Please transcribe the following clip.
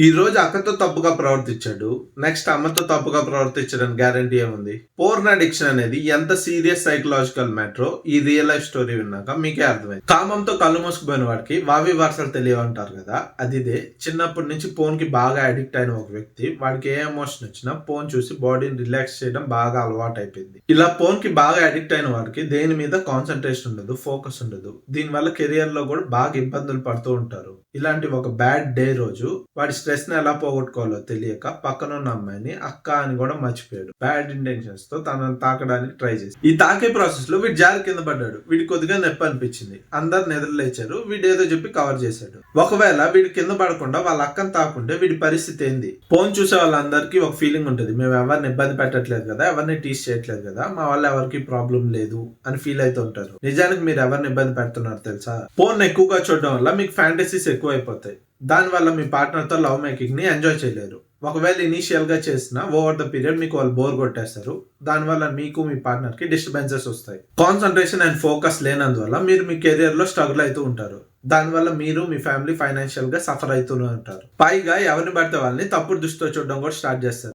ఈ రోజు అక్కతో తప్పుగా ప్రవర్తించాడు, నెక్స్ట్ అమ్మతో తప్పుగా ప్రవర్తించడానికి గ్యారంటీ ఏముంది? పోర్న్ అడిక్షన్ అనేది ఎంత సీరియస్ సైకలాజికల్ మ్యాటరో ఈ రియల్ లైఫ్ స్టోరీ విన్నాక మీకే అర్థమైంది. కామంతో కళ్ళు మూసుకుపోయిన వాడికి వావి వరుసలు తెలియవంటారు కదా, అదిదే. చిన్నప్పటి నుంచి ఫోన్ కి బాగా అడిక్ట్ అయిన ఒక వ్యక్తి, వాడికి ఏ ఎమోషన్ వచ్చినా ఫోన్ చూసి బాడీని రిలాక్స్ చేయడం బాగా అలవాటు అయిపోయింది. ఇలా ఫోన్ కి బాగా అడిక్ట్ అయిన వాడికి దేని మీద కాన్సన్ట్రేషన్ ఉండదు, ఫోకస్ ఉండదు. దీనివల్ల కెరియర్ లో కూడా బాగా ఇబ్బందులు పడుతూ ఉంటారు. ఇలాంటి ఒక బ్యాడ్ డే రోజు వాడి స్ట్రెస్ ని ఎలా పోగొట్టుకోవాలో తెలియక పక్కనున్న అమ్మాయిని అక్క అని కూడా మర్చిపోయాడు. బ్యాడ్ ఇంటెన్షన్స్ తో తనను తాకడానికి ట్రై చేసి, ఈ తాకే ప్రాసెస్ లో వీడి జారి కింద పడ్డాడు. వీడి కొద్దిగా నొప్పి అనిపించింది. అందరు నిద్రలేచారు. వీడు ఏదో చెప్పి కవర్ చేశాడు. ఒకవేళ వీడి కింద పడకుండా వాళ్ళ అక్కను తాకుంటే వీడి పరిస్థితి ఏంది? ఫోన్ చూసే వాళ్ళందరికీ ఒక ఫీలింగ్ ఉంటుంది, మేము ఎవరిని ఇబ్బంది పెట్టట్లేదు కదా, ఎవరిని టీస్ చేయట్లేదు కదా, మా వల్ల ఎవరికి ప్రాబ్లం లేదు అని ఫీల్ అవుతూ ఉంటారు. నిజానికి మీరు ఎవరిని ఇబ్బంది పెడుతున్నారు తెలుసా? ఫోన్ ఎక్కువగా చూడడం వల్ల మీకు ఫ్యాంటసీస్ ఎక్కువ అయిపోతాయి. దానివల్ల మీ పార్ట్నర్ తో లవ్ మేకింగ్ ని ఎంజాయ్ చేయలేరు. ఒకవేళ ఇనీషియల్ గా చేసిన ఓవర్ ద పీరియడ్ మీకు వాళ్ళు బోర్ కొట్టేస్తారు. దానివల్ల మీకు మీ పార్ట్నర్ కి డిస్టర్బెన్సెస్ వస్తాయి. కాన్సన్ట్రేషన్ అండ్ ఫోకస్ లేనందువల్ల మీరు మీ కెరియర్ లో స్ట్రగుల్ అవుతూ ఉంటారు. దానివల్ల మీరు మీ ఫ్యామిలీ ఫైనాన్షియల్ గా సఫర్ అవుతూనే ఉంటారు. పైగా ఎవరిని పడితే వాళ్ళని తప్పుడు దృష్టితో చూడడం కూడా స్టార్ట్ చేస్తారు.